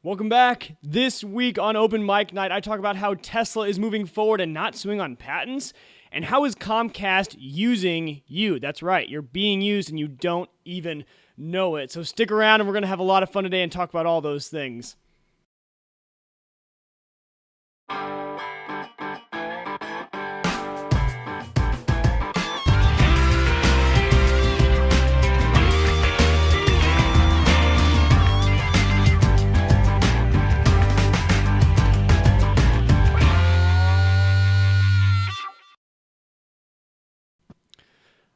Welcome back. This week on Open Mic Night, I talk about how Tesla is moving forward and not suing on patents, and how is Comcast using you. That's right, you're being used and you don't even know it. So stick around and we're going to have a lot of fun today and talk about all those things.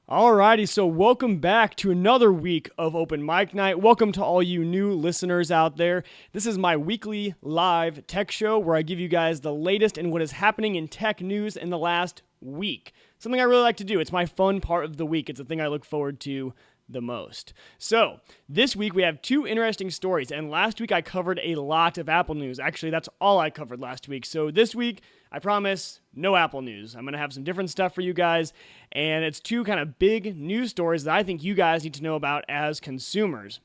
Alrighty, so welcome back to another week of Open Mic Night. Welcome to all you new listeners out there. This is my weekly live tech show where I give you guys the latest in what is happening in tech news in the last week. Something I really like to do. It's my fun part of the week. It's a thing I look forward to the most. So this week we have two interesting stories, and last week I covered a lot of Apple news. Actually, that's all I covered last week. So this week, I promise, no Apple news. I'm going to have some different stuff for you guys, and it's two kind of big news stories that I think you guys need to know about as consumers.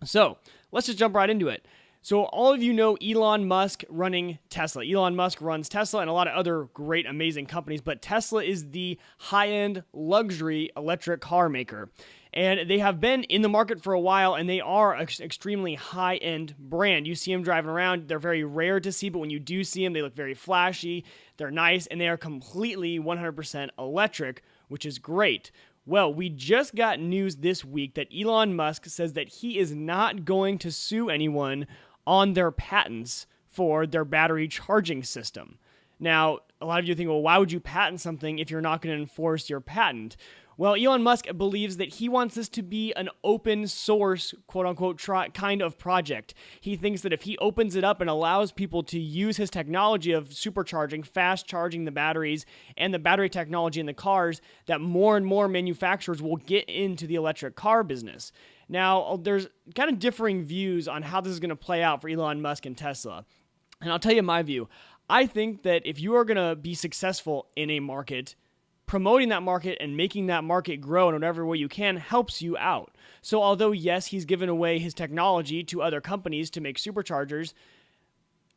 So let's just jump right into it. So all of you know Elon Musk running Tesla. Elon Musk runs Tesla and a lot of other great, amazing companies, but Tesla is the high-end luxury electric car maker. And they have been in the market for a while, and they are an extremely high-end brand. You see them driving around. They're very rare to see, but when you do see them, they look very flashy. They're nice, and they are completely 100% electric, which is great. Well, we just got news this week that Elon Musk says that he is not going to sue anyone on their patents for their battery charging system. Now, a lot of you think, well, why would you patent something if you're not going to enforce your patent? Well, Elon Musk believes that he wants this to be an open source, quote unquote, kind of project. He thinks that if he opens it up and allows people to use his technology of supercharging, fast charging the batteries and the battery technology in the cars, that more and more manufacturers will get into the electric car business. Now, there's kind of differing views on how this is going to play out for Elon Musk and Tesla. And I'll tell you my view. I think that if you are going to be successful in a market, promoting that market and making that market grow in whatever way you can helps you out. So although, yes, he's given away his technology to other companies to make superchargers,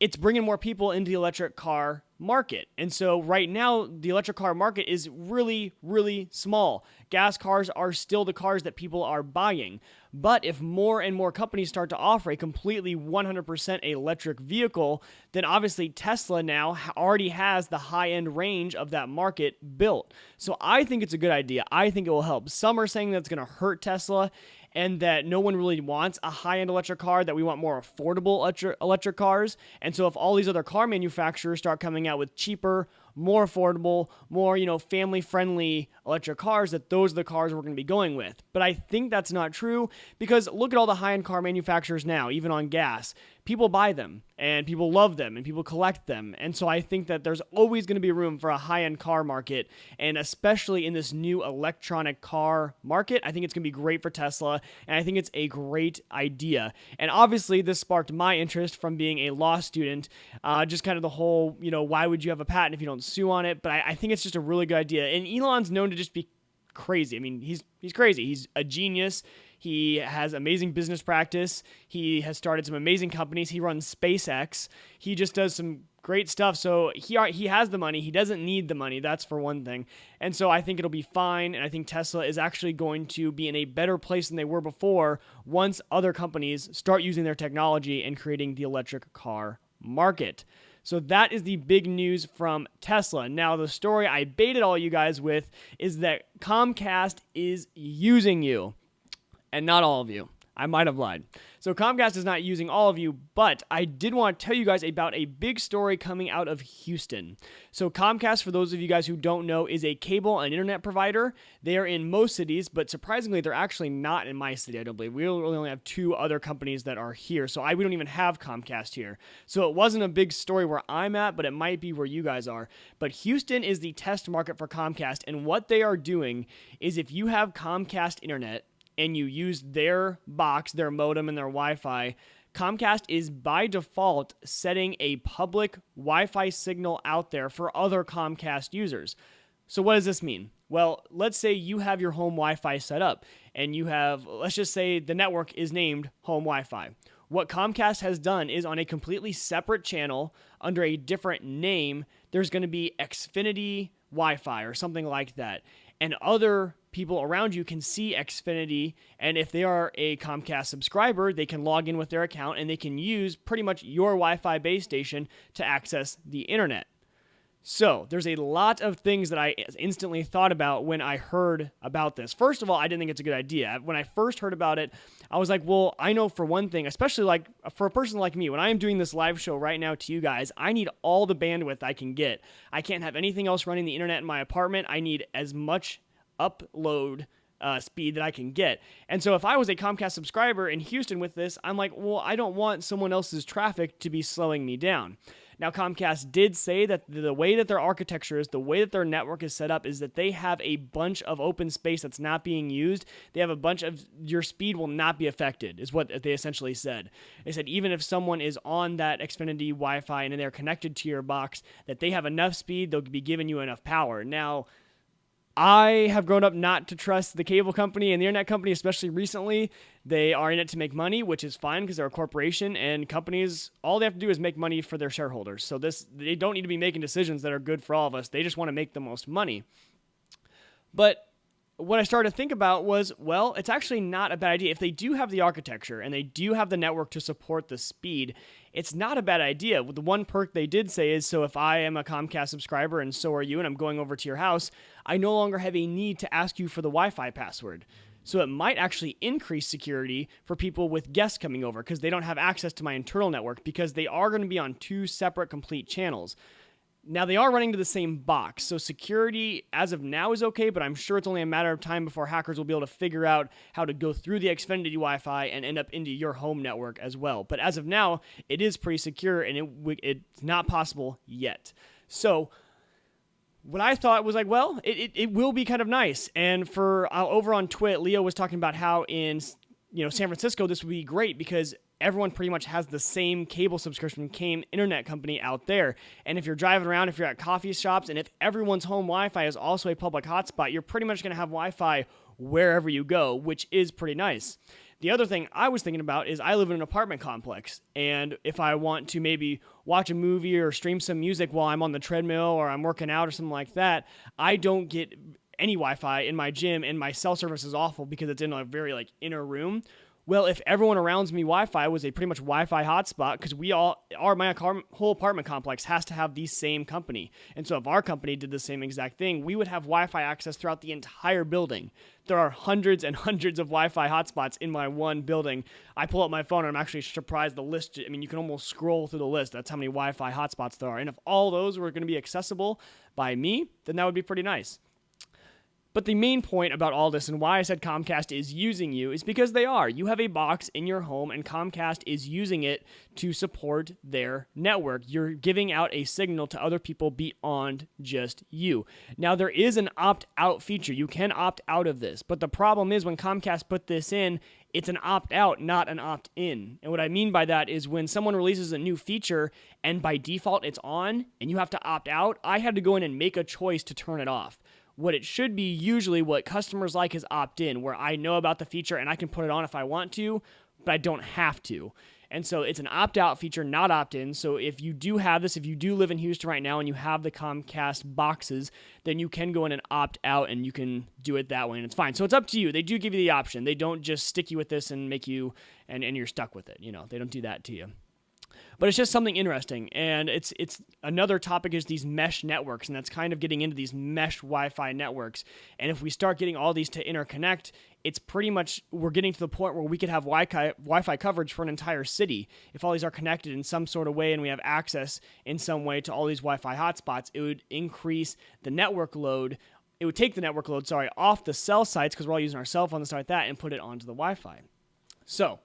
it's bringing more people into the electric car market. And so right now, the electric car market is really, really small. Gas cars are still the cars that people are buying. But if more and more companies start to offer a completely 100% electric vehicle, then obviously Tesla now already has the high-end range of that market built. So I think it's a good idea. I think it will help. Some are saying that's going to hurt Tesla, and that no one really wants a high-end electric car, that we want more affordable electric cars. And so if all these other car manufacturers start coming out with cheaper, more affordable, more, family-friendly electric cars, that those are the cars we're going to be going with. But I think that's not true, because look at all the high-end car manufacturers now, even on gas. People buy them, and people love them, and people collect them. And so I think that there's always going to be room for a high-end car market, and especially in this new electronic car market, I think it's going to be great for Tesla, and I think it's a great idea. And obviously, this sparked my interest from being a law student, just kind of the whole, why would you have a patent if you don't sue on it? But I think it's just a really good idea. And Elon's known to just be crazy. I mean, he's crazy. He's a genius. He has amazing business practice. He has started some amazing companies. He runs SpaceX. He just does some great stuff. So he has the money. He doesn't need the money. That's for one thing. And so I think it'll be fine. And I think Tesla is actually going to be in a better place than they were before once other companies start using their technology and creating the electric car market. So that is the big news from Tesla. Now, the story I baited all you guys with is that Comcast is using you. And not all of you. I might have lied. So Comcast is not using all of you, but I did want to tell you guys about a big story coming out of Houston. So Comcast, for those of you guys who don't know, is a cable and internet provider. They are in most cities, but surprisingly, they're actually not in my city, I don't believe. We really only have two other companies that are here, so we don't even have Comcast here. So it wasn't a big story where I'm at, but it might be where you guys are. But Houston is the test market for Comcast, and what they are doing is if you have Comcast internet, and you use their box, their modem, and their Wi-Fi, Comcast is by default setting a public Wi-Fi signal out there for other Comcast users. So what does this mean? Well, let's say you have your home Wi-Fi set up, and you have, let's just say the network is named Home Wi-Fi. What Comcast has done is on a completely separate channel under a different name, there's going to be Xfinity Wi-Fi or something like that. And other people around you can see Xfinity, and if they are a Comcast subscriber, they can log in with their account and they can use pretty much your Wi-Fi base station to access the internet. So there's a lot of things that I instantly thought about when I heard about this. First of all, I didn't think it's a good idea. When I first heard about it, I was like, well, I know for one thing, especially like for a person like me, when I am doing this live show right now to you guys, I need all the bandwidth I can get. I can't have anything else running the internet in my apartment. I need as much upload speed that I can get. And so if I was a Comcast subscriber in Houston with this, I'm like, well, I don't want someone else's traffic to be slowing me down. Now, Comcast did say that the way that their architecture is, the way that their network is set up is that they have a bunch of open space that's not being used. They have a bunch of, your speed will not be affected, is what they essentially said. They said even if someone is on that Xfinity Wi-Fi and they're connected to your box, that they have enough speed, they'll be giving you enough power. Now, I have grown up not to trust the cable company and the internet company, especially recently. They are in it to make money, which is fine because they're a corporation, and companies, all they have to do is make money for their shareholders. So they don't need to be making decisions that are good for all of us. They just want to make the most money. But what I started to think about was, well, it's actually not a bad idea. If they do have the architecture and they do have the network to support the speed, it's not a bad idea. The one perk they did say is, so if I am a Comcast subscriber and so are you, and I'm going over to your house, I no longer have a need to ask you for the Wi-Fi password. So it might actually increase security for people with guests coming over because they don't have access to my internal network because they are going to be on two separate complete channels. Now, they are running to the same box, so security as of now is okay, but I'm sure it's only a matter of time before hackers will be able to figure out how to go through the Xfinity Wi-Fi and end up into your home network as well. But as of now, it is pretty secure, and it's not possible yet. So what I thought was like, well, it will be kind of nice. And for over on Twit, Leo was talking about how in San Francisco this would be great because everyone pretty much has the same cable subscription, same internet company out there. And if you're driving around, if you're at coffee shops, and if everyone's home Wi-Fi is also a public hotspot, you're pretty much going to have Wi-Fi wherever you go, which is pretty nice. The other thing I was thinking about is I live in an apartment complex, and if I want to maybe watch a movie or stream some music while I'm on the treadmill or I'm working out or something like that, I don't get any Wi-Fi in my gym, and my cell service is awful because it's in a very inner room. Well, if everyone around me Wi-Fi was a pretty much Wi-Fi hotspot, because my whole apartment complex has to have the same company. And so if our company did the same exact thing, we would have Wi-Fi access throughout the entire building. There are hundreds and hundreds of Wi-Fi hotspots in my one building. I pull up my phone and I'm actually surprised the list. I mean, you can almost scroll through the list. That's how many Wi-Fi hotspots there are. And if all those were going to be accessible by me, then that would be pretty nice. But the main point about all this and why I said Comcast is using you is because they are. You have a box in your home and Comcast is using it to support their network. You're giving out a signal to other people beyond just you. Now, there is an opt-out feature. You can opt out of this. But the problem is when Comcast put this in, it's an opt-out, not an opt-in. And what I mean by that is when someone releases a new feature and by default it's on and you have to opt out, I had to go in and make a choice to turn it off. What it should be usually what customers like is opt-in, where I know about the feature and I can put it on if I want to, but I don't have to. And so it's an opt-out feature, not opt-in. So if you do have this, if you do live in Houston right now and you have the Comcast boxes, then you can go in and opt out and you can do it that way and it's fine. So it's up to you. They do give you the option. They don't just stick you with this and make you, and you're stuck with it. They don't do that to you. But it's just something interesting, and it's another topic is these mesh networks, and that's kind of getting into these mesh Wi-Fi networks. And if we start getting all these to interconnect, it's pretty much, we're getting to the point where we could have Wi-Fi coverage for an entire city. If all these are connected in some sort of way and we have access in some way to all these Wi-Fi hotspots, it would increase the network load. It would take the network load, off the cell sites, because we're all using our cell phones and stuff like that, and put it onto the Wi-Fi. So,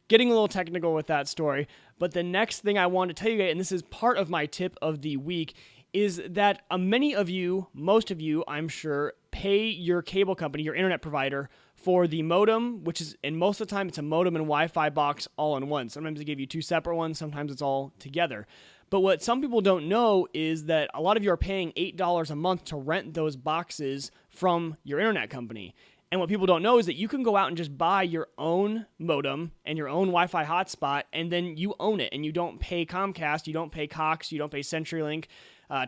getting a little technical with that story, but the next thing I want to tell you guys, and this is part of my tip of the week, is that many of you, most of you, I'm sure, pay your cable company, your internet provider, for the modem, and most of the time it's a modem and Wi-Fi box all in one. Sometimes they give you two separate ones, sometimes it's all together. But what some people don't know is that a lot of you are paying $8 a month to rent those boxes from your internet company. And what people don't know is that you can go out and just buy your own modem and your own Wi-Fi hotspot, and then you own it, and you don't pay Comcast, you don't pay Cox, you don't pay CenturyLink,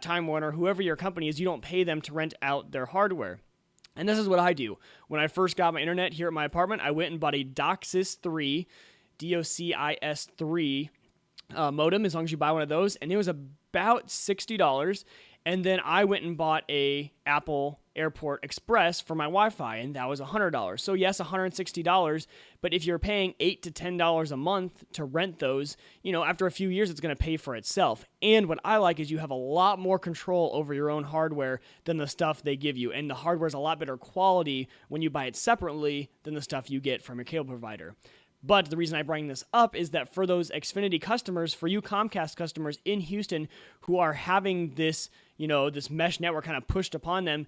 Time Warner, whoever your company is, you don't pay them to rent out their hardware. And this is what I do. When I first got my internet here at my apartment, I went and bought a DOCSIS 3, DOCIS 3 modem, as long as you buy one of those, and it was about $60. And then I went and bought a Apple Airport Express for my Wi-Fi, and that was $100. So yes, $160, but if you're paying $8 to $10 a month to rent those, after a few years, it's going to pay for itself. And what I like is you have a lot more control over your own hardware than the stuff they give you, and the hardware is a lot better quality when you buy it separately than the stuff you get from your cable provider. But the reason I bring this up is that for those Xfinity customers, for you Comcast customers in Houston who are having this, this mesh network kind of pushed upon them,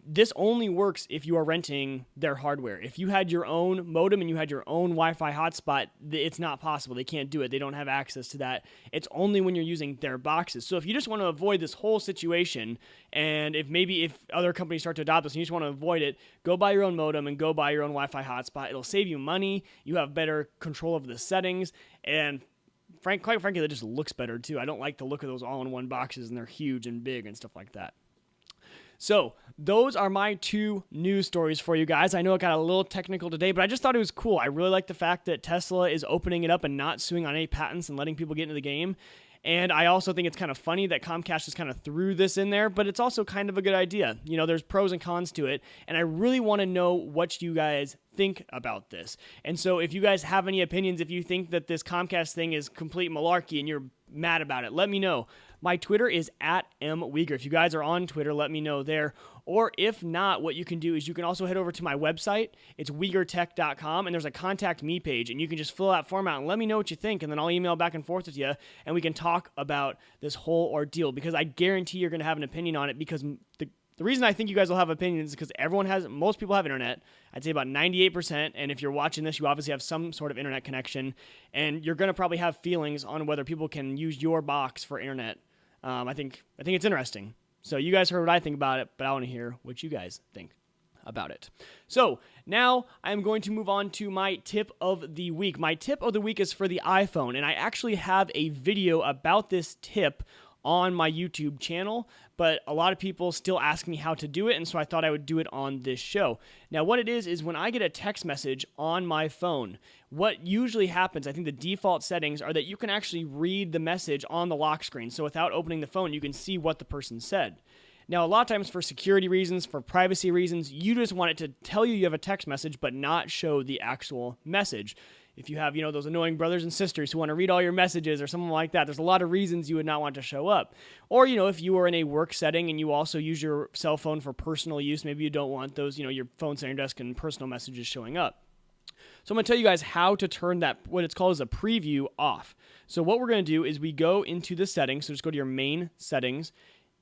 this only works if you are renting their hardware. If you had your own modem and you had your own Wi-Fi hotspot, it's not possible. They can't do it. They don't have access to that. It's only when you're using their boxes. So if you just want to avoid this whole situation, and if other companies start to adopt this and you just want to avoid it, go buy your own modem and go buy your own Wi-Fi hotspot. It'll save you money. You have better control of the settings, and quite frankly, it just looks better too. I don't like the look of those all-in-one boxes, and they're huge and big and stuff like that. So those are my two news stories for you guys. I know it got a little technical today, but I just thought it was cool. I really like the fact that Tesla is opening it up and not suing on any patents and letting people get into the game. And I also think it's kind of funny that Comcast just kind of threw this in there, but it's also kind of a good idea. There's pros and cons to it, and I really want to know what you guys think about this. And so if you guys have any opinions, if you think that this Comcast thing is complete malarkey and you're mad about it, let me know. My Twitter is @MWeeger. If you guys are on Twitter, let me know there. Or if not, what you can do is you can also head over to my website. It's WeegerTech.com, and there's a contact me page, and you can just fill out that form out and let me know what you think, and then I'll email back and forth with you, and we can talk about this whole ordeal, because I guarantee you're going to have an opinion on it, because the reason I think you guys will have opinions is because most people have internet. I'd say about 98%, and if you're watching this, you obviously have some sort of internet connection, and you're going to probably have feelings on whether people can use your box for internet. I think it's interesting. So you guys heard what I think about it, but I want to hear what you guys think about it. So now I'm going to move on to my tip of the week. My tip of the week is for the iPhone, and I actually have a video about this tip on my YouTube channel, but a lot of people still ask me how to do it, and so I thought I would do it on this show. Now, what it is when I get a text message on my phone, what usually happens, I think the default settings are that you can actually read the message on the lock screen, so without opening the phone, you can see what the person said. Now, a lot of times for security reasons, for privacy reasons, you just want it to tell you have a text message, but not show the actual message. If you have, those annoying brothers and sisters who want to read all your messages or something like that, there's a lot of reasons you would not want to show up. Or, if you are in a work setting and you also use your cell phone for personal use, maybe you don't want those, your phone's on your desk and personal messages showing up. So I'm going to tell you guys how to turn that, what it's called as a preview, off. So what we're going to do is we go into the settings. So just go to your main settings,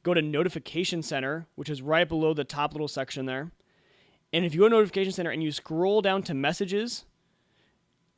go to Notification Center, which is right below the top little section there. And if you go to Notification Center and you scroll down to Messages,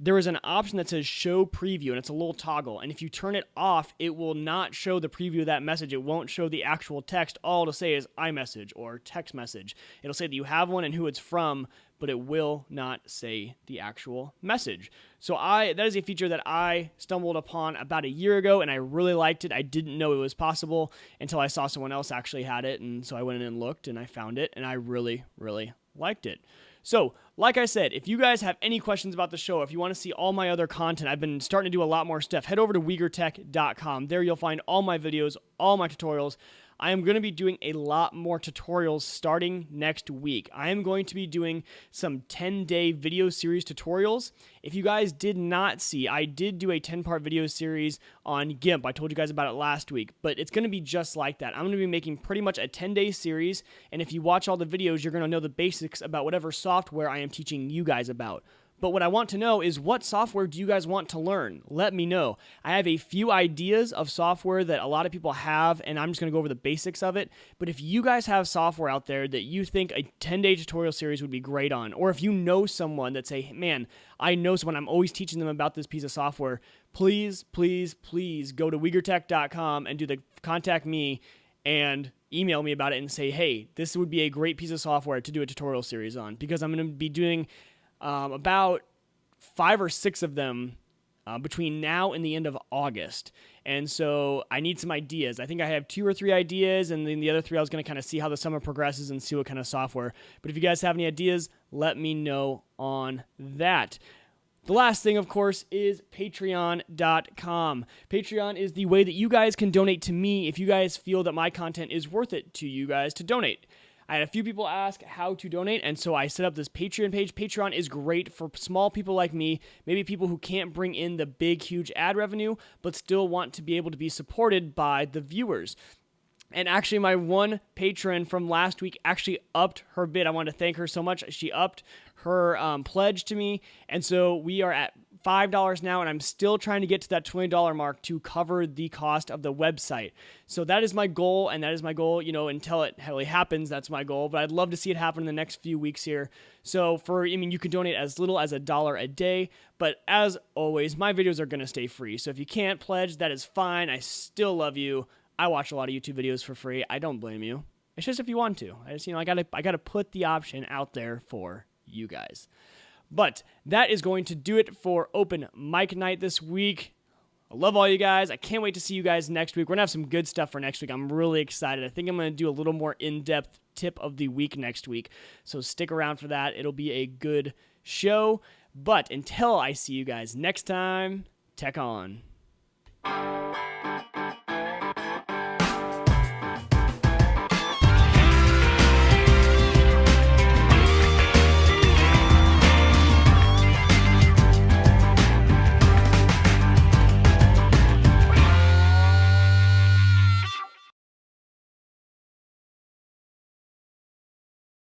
there is an option that says Show Preview, and it's a little toggle. And if you turn it off, it will not show the preview of that message. It won't show the actual text. All it'll say is iMessage or text message. It'll say that you have one and who it's from, but it will not say the actual message. So that is a feature that I stumbled upon about a year ago, and I really liked it. I didn't know it was possible until I saw someone else actually had it, and so I went in and looked, and I found it, and I really, really liked it. So, like I said, if you guys have any questions about the show, if you want to see all my other content, I've been starting to do a lot more stuff, head over to WeegerTech.com. There you'll find all my videos, all my tutorials. I am going to be doing a lot more tutorials starting next week. I am going to be doing some 10-day video series tutorials. If you guys did not see, I did do a 10-part video series on GIMP. I told you guys about it last week, but it's going to be just like that. I'm going to be making pretty much a 10-day series, and if you watch all the videos, you're going to know the basics about whatever software I am teaching you guys about. But what I want to know is, what software do you guys want to learn? Let me know. I have a few ideas of software that a lot of people have, and I'm just going to go over the basics of it. But if you guys have software out there that you think a 10-day tutorial series would be great on, or if you know someone that say, man, I know someone, I'm always teaching them about this piece of software, please, please, please go to WeegerTech.com and do the contact me, and email me about it and say, hey, this would be a great piece of software to do a tutorial series on, because I'm going to be doing about 5 or 6 of them between now and the end of August. And so I need some ideas. I think I have 2 or 3 ideas, and then the other 3 I was going to kind of see how the summer progresses and see what kind of software. But if you guys have any ideas, let me know on that. The last thing, of course, is patreon.com. Patreon is the way that you guys can donate to me if you guys feel that my content is worth it to you guys to donate. I had a few people ask how to donate, and so I set up this Patreon page. Patreon is great for small people like me, maybe people who can't bring in the big, huge ad revenue, but still want to be able to be supported by the viewers. And actually, my one patron from last week actually upped her bid. I want to thank her so much. She upped her pledge to me, and so we are at $5 now, and I'm still trying to get to that $20 mark to cover the cost of the website. So that is my goal, and that is my goal, until it really happens. That's my goal, but I'd love to see it happen in the next few weeks here. So you can donate as little as $1 a day, but as always, my videos are going to stay free. So if you can't pledge, that is fine. I still love you. I watch a lot of YouTube videos for free. I don't blame you. It's just if you want to. I gotta put the option out there for you guys. But that is going to do it for Open Mic Night this week. I love all you guys. I can't wait to see you guys next week. We're going to have some good stuff for next week. I'm really excited. I think I'm going to do a little more in-depth tip of the week next week. So stick around for that. It'll be a good show. But until I see you guys next time, tech on.